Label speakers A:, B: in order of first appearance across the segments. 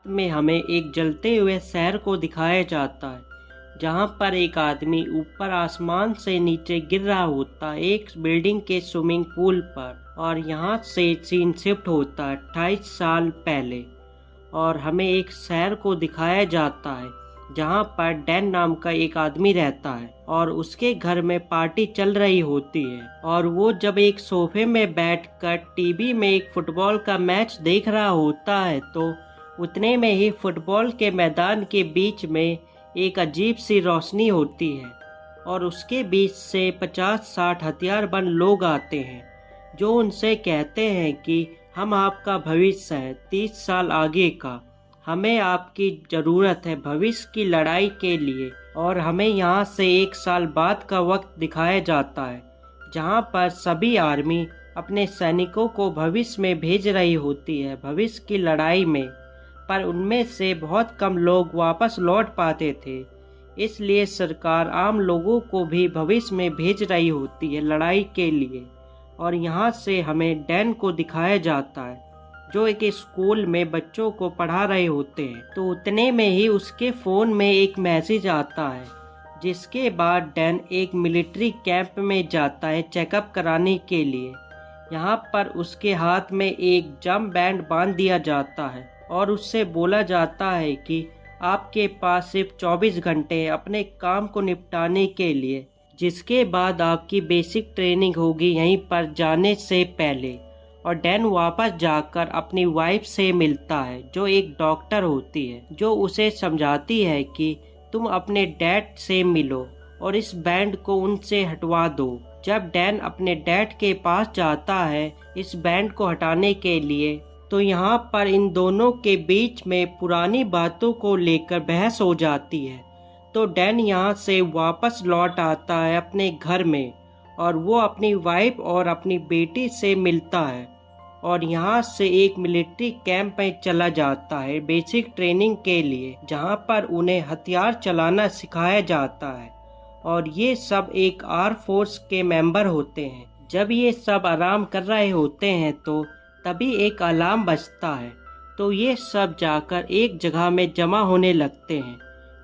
A: में हमें एक जलते हुए शहर को दिखाया जाता है, जहां पर एक आदमी ऊपर आसमान से नीचे गिर रहा होता है एक बिल्डिंग के स्विमिंग पूल पर। और यहां से सीन शिफ्ट होता है 28 साल पहले और हमें एक शहर को दिखाया जाता है जहां पर डैन नाम का एक आदमी रहता है और उसके घर में पार्टी चल रही होती है। और वो जब एक सोफे में बैठकर टीवी में एक फुटबॉल का मैच देख रहा होता है तो उतने में ही फुटबॉल के मैदान के बीच में एक अजीब सी रोशनी होती है और उसके बीच से 50-60 हथियारबंद लोग आते हैं जो उनसे कहते हैं कि हम आपका भविष्य है 30 साल आगे का, हमें आपकी ज़रूरत है भविष्य की लड़ाई के लिए। और हमें यहाँ से 1 साल बाद का वक्त दिखाया जाता है जहाँ पर सभी आर्मी अपने सैनिकों को भविष्य में भेज रही होती है भविष्य की लड़ाई में, पर उनमें से बहुत कम लोग वापस लौट पाते थे। इसलिए सरकार आम लोगों को भी भविष्य में भेज रही होती है लड़ाई के लिए। और यहाँ से हमें डैन को दिखाया जाता है जो एक स्कूल में बच्चों को पढ़ा रहे होते हैं। तो उतने में ही उसके फ़ोन में एक मैसेज आता है, जिसके बाद डैन एक मिलिट्री कैंप में जाता है चेकअप कराने के लिए। यहाँ पर उसके हाथ में एक जम बैंड बांध दिया जाता है और उससे बोला जाता है कि आपके पास सिर्फ 24 घंटे अपने काम को निपटाने के लिए, जिसके बाद आपकी बेसिक ट्रेनिंग होगी यहीं पर जाने से पहले। और डैन वापस जाकर अपनी वाइफ से मिलता है जो एक डॉक्टर होती है, जो उसे समझाती है कि तुम अपने डैड से मिलो और इस बैंड को उनसे हटवा दो। जब डैन अपने डैड के पास जाता है इस बैंड को हटाने के लिए, तो यहाँ पर इन दोनों के बीच में पुरानी बातों को लेकर बहस हो जाती है। तो डैन यहाँ से वापस लौट आता है अपने घर में और वो अपनी वाइफ और अपनी बेटी से मिलता है और यहाँ से एक मिलिट्री कैंप में चला जाता है बेसिक ट्रेनिंग के लिए, जहाँ पर उन्हें हथियार चलाना सिखाया जाता है। और ये सब एक आर्म फोर्स के मेंबर होते हैं। जब ये सब आराम कर रहे होते हैं तो तभी एक अलार्म बजता है, तो ये सब जाकर एक जगह में जमा होने लगते हैं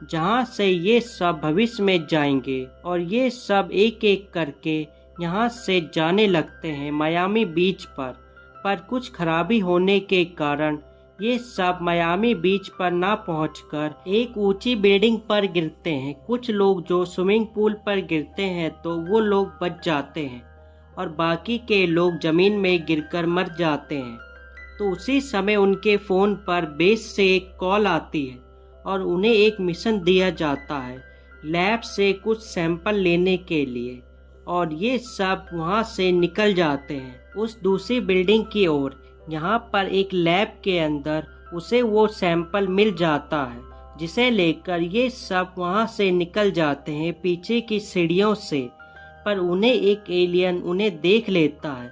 A: जहाँ से ये सब भविष्य में जाएंगे। और ये सब एक एक करके यहाँ से जाने लगते हैं मियामी बीच पर कुछ खराबी होने के कारण ये सब मियामी बीच पर ना पहुंचकर एक ऊंची बिल्डिंग पर गिरते हैं। कुछ लोग जो स्विमिंग पूल पर गिरते हैं तो वो लोग बच जाते हैं और बाकी के लोग जमीन में गिरकर मर जाते हैं। तो उसी समय उनके फ़ोन पर बेस से एक कॉल आती है और उन्हें एक मिशन दिया जाता है लैब से कुछ सैंपल लेने के लिए। और ये सब वहाँ से निकल जाते हैं उस दूसरी बिल्डिंग की ओर। यहाँ पर एक लैब के अंदर उसे वो सैंपल मिल जाता है, जिसे लेकर ये सब वहाँ से निकल जाते हैं पीछे की सीढ़ियों से। पर उन्हें एक एलियन उन्हें देख लेता है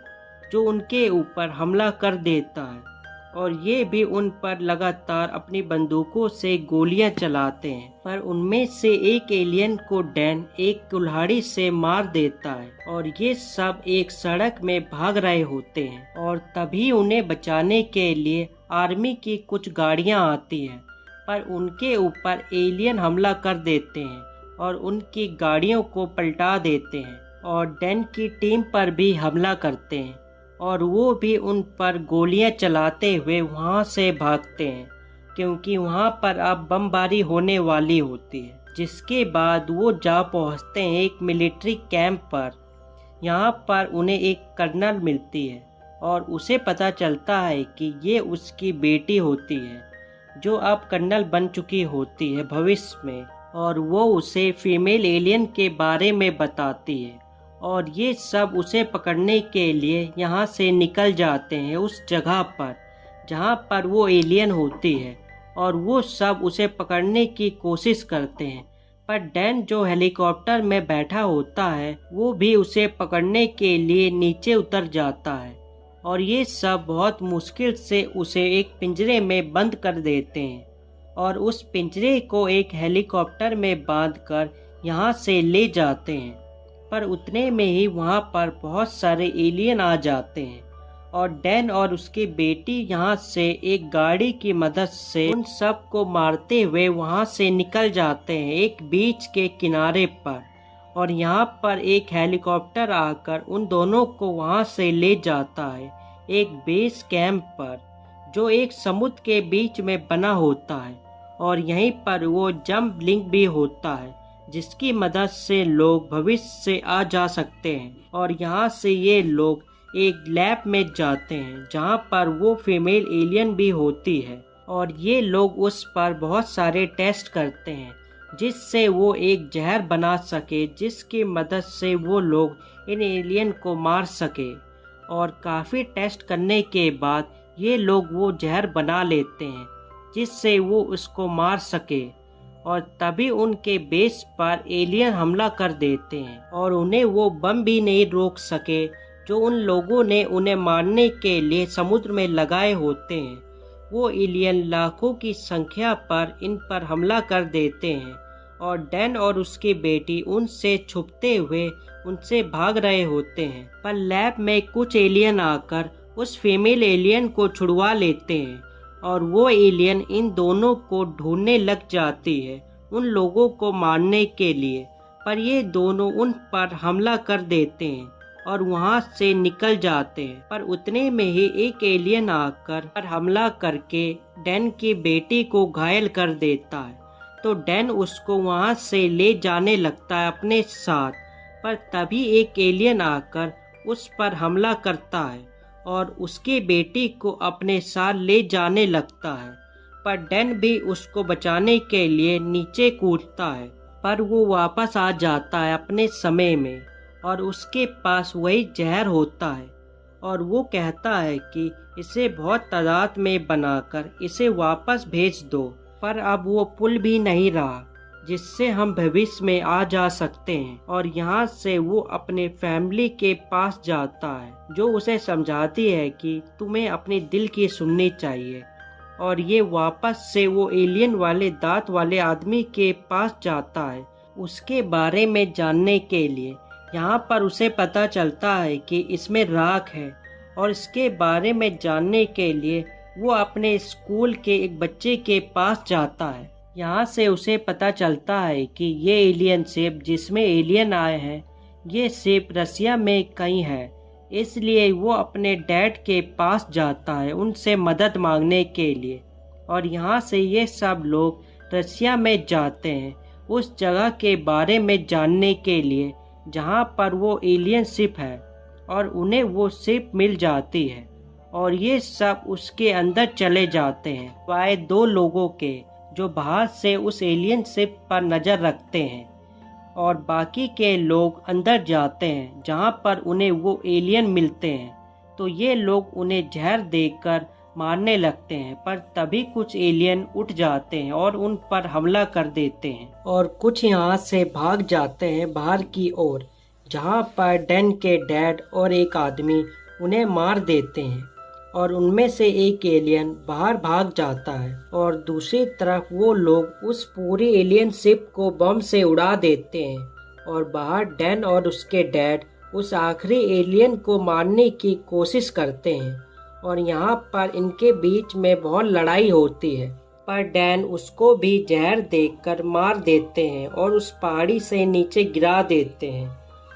A: जो उनके ऊपर हमला कर देता है और ये भी उन पर लगातार अपनी बंदूकों से गोलियां चलाते हैं। पर उनमें से एक एलियन को डैन एक कुल्हाड़ी से मार देता है और ये सब एक सड़क में भाग रहे होते हैं। और तभी उन्हें बचाने के लिए आर्मी की कुछ गाड़ियां आती हैं, पर उनके ऊपर एलियन हमला कर देते हैं और उनकी गाड़ियों को पलटा देते हैं और डैन की टीम पर भी हमला करते हैं और वो भी उन पर गोलियां चलाते हुए वहां से भागते हैं, क्योंकि वहां पर अब बमबारी होने वाली होती है। जिसके बाद वो जा पहुंचते हैं एक मिलिट्री कैंप पर। यहाँ पर उन्हें एक कर्नल मिलती है और उसे पता चलता है कि ये उसकी बेटी होती है जो अब कर्नल बन चुकी होती है भविष्य में। और वो उसे फीमेल एलियन के बारे में बताती है और ये सब उसे पकड़ने के लिए यहाँ से निकल जाते हैं उस जगह पर जहाँ पर वो एलियन होती है। और वो सब उसे पकड़ने की कोशिश करते हैं, पर डैन जो हेलीकॉप्टर में बैठा होता है वो भी उसे पकड़ने के लिए नीचे उतर जाता है और ये सब बहुत मुश्किल से उसे एक पिंजरे में बंद कर देते हैं और उस पिंजरे को एक हेलीकॉप्टर में बांधकर यहाँ से ले जाते हैं। पर उतने में ही वहाँ पर बहुत सारे एलियन आ जाते हैं और डैन और उसकी बेटी यहाँ से एक गाड़ी की मदद से उन सब को मारते हुए वहाँ से निकल जाते हैं एक बीच के किनारे पर। और यहाँ पर एक हेलीकॉप्टर आकर उन दोनों को वहाँ से ले जाता है एक बेस कैंप पर, जो एक समुद्र के बीच में बना होता है। और यहीं पर वो जंप लिंक भी होता है, जिसकी मदद से लोग भविष्य से आ जा सकते हैं। और यहाँ से ये लोग एक लैब में जाते हैं, जहाँ पर वो फीमेल एलियन भी होती है। और ये लोग उस पर बहुत सारे टेस्ट करते हैं, जिससे वो एक जहर बना सके, जिसकी मदद से वो लोग इन एलियन को मार सके। और काफ़ी टेस्ट करने के बाद ये लोग वो जहर बना लेते हैं, जिससे वो उसको मार सके। और तभी उनके बेस पर एलियन हमला कर देते हैं और उन्हें वो बम भी नहीं रोक सके, जो उन लोगों ने उन्हें मारने के लिए समुद्र में लगाए होते हैं। वो एलियन लाखों की संख्या पर इन पर हमला कर देते हैं और डैन और उसकी बेटी उनसे छुपते हुए उनसे भाग रहे होते हैं। पर लैब में कुछ एलियन आकर उस फीमेल एलियन को छुड़वा लेते हैं और वो एलियन इन दोनों को ढूंढने लग जाती है उन लोगों को मारने के लिए। पर ये दोनों उन पर हमला कर देते हैं और वहाँ से निकल जाते हैं। पर उतने में ही एक एलियन आकर पर हमला करके डैन की बेटी को घायल कर देता है। तो डैन उसको वहाँ से ले जाने लगता है अपने साथ। पर तभी एक एलियन आकर उस पर हमला करता है और उसकी बेटी को अपने साथ ले जाने लगता है। पर डैन भी उसको बचाने के लिए नीचे कूदता है, पर वो वापस आ जाता है अपने समय में और उसके पास वही जहर होता है। और वो कहता है कि इसे बहुत तादाद में बनाकर इसे वापस भेज दो। पर अब वो पुल भी नहीं रहा जिससे हम भविष्य में आ जा सकते हैं। और यहाँ से वो अपने फैमिली के पास जाता है, जो उसे समझाती है कि तुम्हें अपने दिल की सुननी चाहिए। और ये वापस से वो एलियन वाले दांत वाले आदमी के पास जाता है उसके बारे में जानने के लिए। यहाँ पर उसे पता चलता है कि इसमें राख है और इसके बारे में जानने के लिए वो अपने स्कूल के एक बच्चे के पास जाता है। यहाँ से उसे पता चलता है कि ये एलियन शिप जिसमें एलियन आए हैं, ये शिप रसिया में कहीं है। इसलिए वो अपने डैड के पास जाता है उनसे मदद मांगने के लिए। और यहाँ से ये सब लोग रसिया में जाते हैं उस जगह के बारे में जानने के लिए जहाँ पर वो एलियन शिप है। और उन्हें वो शिप मिल जाती है और ये सब उसके अंदर चले जाते हैं, वाय दो लोगों के, जो बाहर से उस एलियन शिप पर नज़र रखते हैं। और बाकी के लोग अंदर जाते हैं जहाँ पर उन्हें वो एलियन मिलते हैं। तो ये लोग उन्हें जहर देकर मारने लगते हैं। पर तभी कुछ एलियन उठ जाते हैं और उन पर हमला कर देते हैं और कुछ यहाँ से भाग जाते हैं बाहर की ओर, जहाँ पर डैन के डैड और एक आदमी उन्हें मार देते हैं। और उनमें से एक एलियन बाहर भाग जाता है और दूसरी तरफ वो लोग उस पूरी एलियन शिप को बम से उड़ा देते हैं। और बाहर डैन और उसके डैड उस आखिरी एलियन को मारने की कोशिश करते हैं और यहाँ पर इनके बीच में बहुत लड़ाई होती है। पर डैन उसको भी जहर देकर मार देते हैं और उस पहाड़ी से नीचे गिरा देते हैं।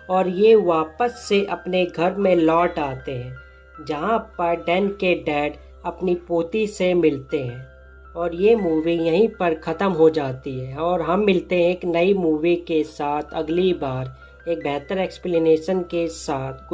A: और ये वापस से अपने घर में लौट आते हैं, जहाँ पर डैन के डैड अपनी पोती से मिलते हैं। और ये मूवी यहीं पर ख़त्म हो जाती है और हम मिलते हैं एक नई मूवी के साथ अगली बार, एक बेहतर एक्सप्लेनेशन के साथ।